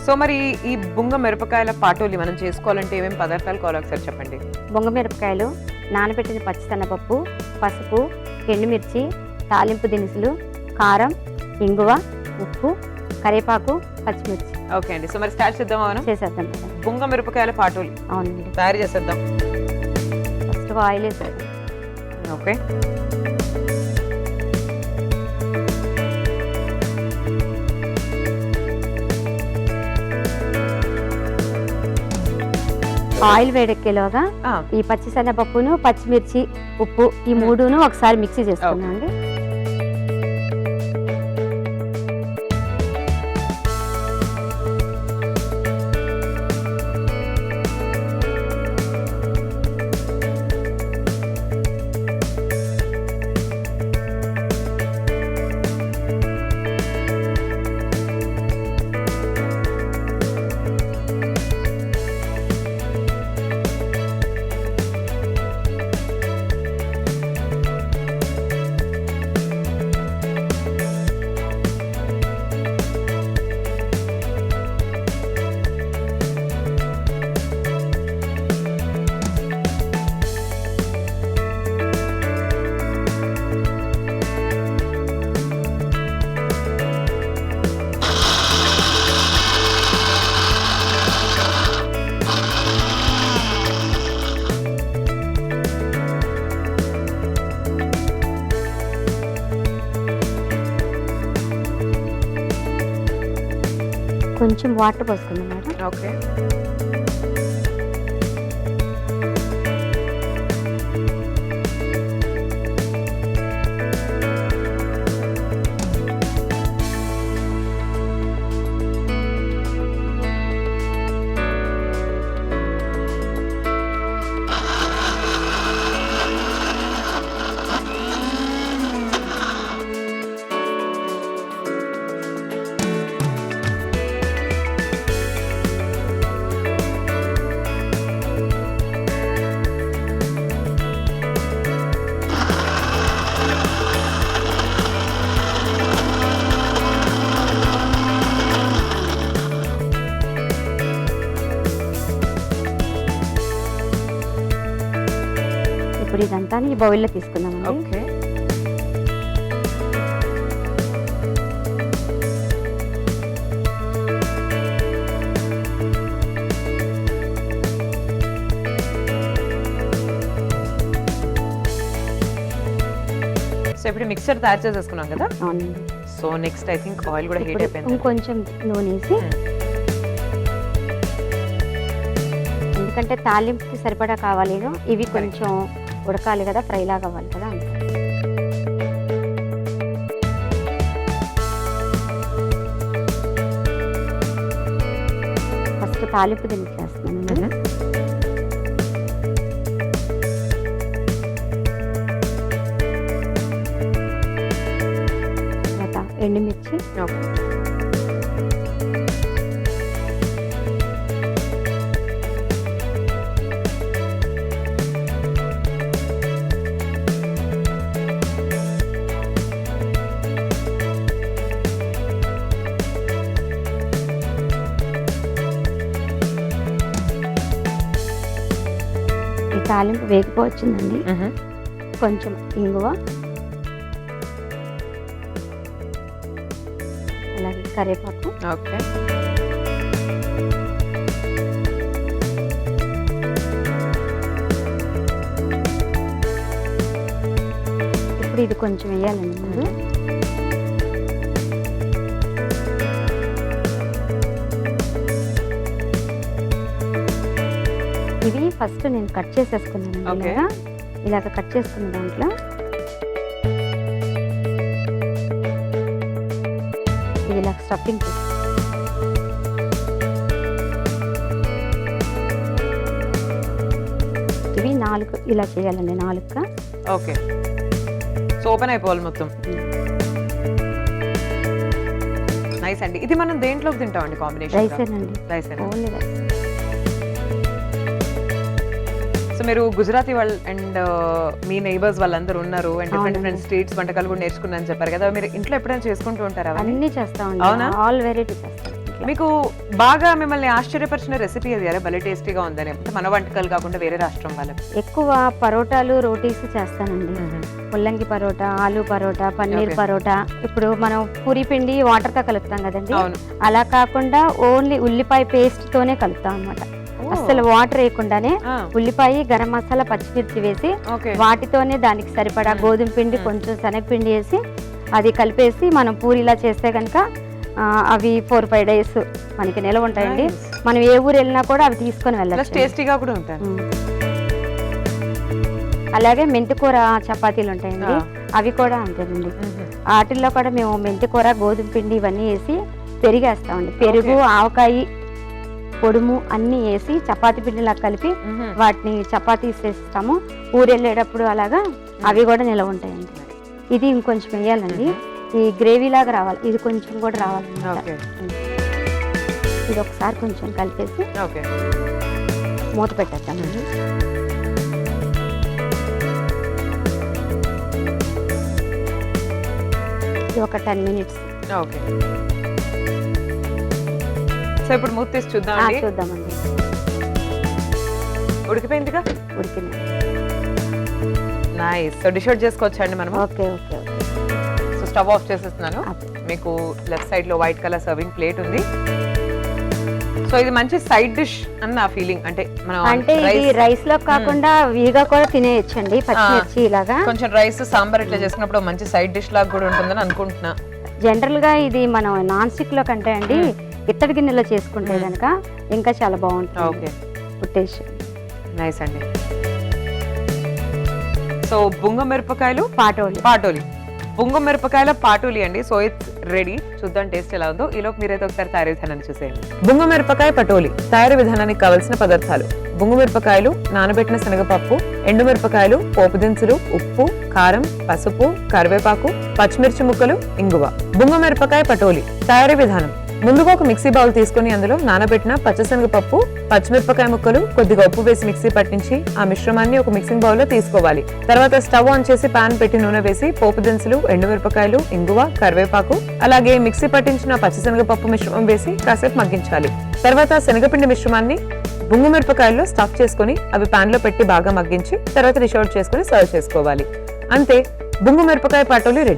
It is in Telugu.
సో మరి ఈ బుంగ మిరపకాయల పాటోలి మనం చేసుకోవాలంటే ఏమేమి పదార్థాలు కావాలో ఒకసారి చెప్పండి. బొంగ మిరపకాయలు, నానబెట్టిన పచ్చిశనగపప్పు, పసుపు, ఎండుమిర్చి, తాలింపు దినుసులు, కారం, ఇంగువ, ఉప్పు, కరివేపాకు, పచ్చిమిర్చి. ఓకే అండి, సో మరి స్టార్ట్ చేద్దాం. మనం చేసేద్దాం మేడం. బుంగ మిరపకాయల పాటోలి అవునండి, తయారు చేసేద్దాం. ఫస్ట్ ఆయిల్ వేసేద్దాం. ఓకే, ఆయిల్ వేడెక్కేలోగా ఈ పచ్చిశనగపప్పును, పచ్చిమిర్చి, ఉప్పు ఈ మూడును ఒకసారి మిక్సీ చేసుకున్నాం అండి. కొంచెం వాటర్ పోసుకుందాం మేడం. ఓకే, ఇప్పుడు ఇదంతా ఈ బౌల్లో తీసుకుందామండి. ఓకే, సో ఇప్పుడు మిక్సర్ తయారు చేసేసుకున్నాం కదా. అవునండి, so next I think oil కూడా హీట్ అయిపోయింది. ఇంకొంచెం నూనె వేసి, ఎందుకంటే తాలింపుకి సరిపడా కావాలి, ఇవి కొంచెం ఉడకాలి కదా, ఫ్రై లాగా అవ్వాలి కదా. ఫస్ట్ తాలింపు దినుసులు వేస్తున్నాను. తర్వాత ఎండుమిర్చి, ఓకే, ఈ తాలింపు వేగిపోవచ్చిందండి. కొంచెం ఇంగువ, అలాగే కరివేపాకు, ఓకే, ఇప్పుడు ఇది కొంచెం వేయాలండి ముందు. ఇవి ఫస్ట్ నేను కట్ చేసేసుకున్నాను. ఓకే, ఇలాగ కట్ చేసుకున్న దాంట్లో ఇది ఇలా స్టఫింగ్ ఇవి 4 ఇలా చేయాలండి, 4గా. ఓకే, సో ఓపెన్ అయిపోవాలి మొత్తం. నైస్ అండి. ఇది మనం దేంట్లోకి తింటామండి కాంబినేషన్? రైసేనండి, ఓన్లీ రైస్. సో మీరు గుజరాతీ వాళ్ళు అండ్ మీ నైబర్స్ వాళ్ళందరూ ఉన్నారు అండ్ డిఫరెంట్ డిఫరెంట్ స్టేట్స్ వంటకాలు కూడా నేర్చుకున్నారని చెప్పారు కదా, మీరు ఇంట్లో ఎప్పుడైనా చేసుకుంటూ ఉంటారా? అన్ని చేస్తామండి. అవునా? ఆల్ వెరైటీ చేస్తాం. మీకు బాగా మిమ్మల్ని ఆశ్చర్యపరిచిన రెసిపీ అది అరే భలే టేస్టీగా ఉందని, అంటే మన వంటకాలు కాకుండా వేరే రాష్ట్రం వాళ్ళకి? ఎక్కువ పరోటాలు రోటీస్ చేస్తానండి. ముల్లంగి పరోటా, ఆలు పరోటా, పన్నీర్ పరోటా. ఇప్పుడు మనం పూరి పిండి వాటర్ తో కలుపుతాం కదండి, అలా కాకుండా ఓన్లీ ఉల్లిపాయ పేస్ట్ తోనే కలుపుతాం అన్నమాట. అసలు వాటర్ వేయకుండానే ఉల్లిపాయ, గరం మసాలా, పచ్చిమిర్చి వేసి వాటితోనే దానికి సరిపడా గోధుమ పిండి, కొంచెం శనగపిండి వేసి అది కలిపేసి మనం పూరిలా చేస్తే కనుక అవి 4-5 days మనకి నిలవ ఉంటాయండి. మనం ఏ ఊరు వెళ్ళినా కూడా అవి తీసుకొని వెళ్ళాలి, టేస్టీగా కూడా ఉంటాయి. అలాగే మెంతికూర చపాతీలు ఉంటాయండి, అవి కూడా అంతేనండి. వాటిల్లో కూడా మేము మెంతికూర, గోధుమ పిండి ఇవన్నీ వేసి పెరిగేస్తామండి. పెరుగు, ఆవకాయ, పొడుము అన్ని వేసి చపాతీ పిండిలా కలిపి వాటిని చపాతీ చేస్తాము. ఊరు వెళ్ళేటప్పుడు అలాగా అవి కూడా నిలవ ఉంటాయండి. ఇది ఇంకొంచెం వేయాలండి, ఈ గ్రేవీ లాగా రావాలి, ఇది కొంచెం కూడా రావాలన్నమాట. ఇది ఒకసారి కొంచెం కలిపేసి మూత పెట్టేద్దామండి. ఇది ఒక 10 minutes. ఓకే, సో ఇప్పుడు మూత తీసి చూద్దామండి. ఉడికిపోయిందిగా? ఉడికింది. నైస్. సో డిష్ అవుట్ చేసుకోవచ్చండి మనం? Okay okay okay. So stove off చేసేస్తున్నాను. మీకు లెఫ్ట్ సైడ్ లో వైట్ కలర్ సర్వింగ్ ప్లేట్ ఉంది. సో ఇది మంచి సైడ్ డిష్ అన్న నా ఫీలింగ్. అంటే మనం ఇది రైస్ లో కాకుండా విడిగా కూడా తినేయచ్చండి, పచ్చిమిర్చి ఇలాగా. కొంచెం రైస్ సాంబార్ ఇట్లా చేసుకున్నప్పుడు మంచి సైడ్ డిష్ లాగా కూడా ఉంటుందని అనుకుంటున్నా. జనరల్ గా ఇది మనం నాన్ స్టిక్ లో కంటే అండి ఇత్తడి గిన్నెలో చేసుకుంటే కనుక ఇంకా చాలా బాగుంటుంది. Okay, taste. నైస్ అండి. సో బుంగ మిరపకాయలు పాటోలి బుంగ మిరపకాయల పాటోలి అండి. So it's ready. చూద్దాం టేస్ట్ ఎలా ఉందో. ఈలోపు మీరైతే ఒకసారి తయారీ విధానాన్ని చూసేయండి. బుంగ మిరపకాయ పటోలి తయారీ విధానానికి కావలసిన పదార్థాలు: బుంగ మిరపకాయలు, నానబెట్టిన శనగపప్పు, ఎండు మిరపకాయలు, పోపు దినుసులు, ఉప్పు, కారం, పసుపు, కరివేపాకు, పచ్చిమిర్చి ముక్కలు, ఇంగువ. బుంగ మిరపకాయ పటోలి తయారీ విధానం: ముందుగా ఒక మిక్సీ బౌల్ తీసుకుని అందులో నానబెట్టిన పచ్చశనగపప్పు, పచ్చిమిరపకాయ ముక్కలు, కొద్దిగా ఉప్పు వేసి మిక్సీ పట్టించి ఆ మిశ్రమాన్ని ఒక మిక్సింగ్ బౌల్ లో తీసుకోవాలి. తర్వాత స్టవ్ ఆన్ చేసి పాన్ పెట్టి నూనె వేసి పోపు దినుసులు, ఎండుమిరపకాయలు, ఇంగువ, కరివేపాకు, అలాగే మిక్సీ పట్టించిన పచ్చశనగపప్పు మిశ్రమం వేసి కాసేపు మగ్గించాలి. తర్వాత శనగపిండి మిశ్రమాన్ని బుంగు మిరపకాయల్లో స్టఫ్ చేసుకుని అవి పాన్ లో పెట్టి బాగా మగ్గించి తర్వాత డిష్ అవుట్ చేసుకుని సర్వ్ చేసుకోవాలి. అంతే, బుంగు మిరపకాయ పాటోలి రెడీ.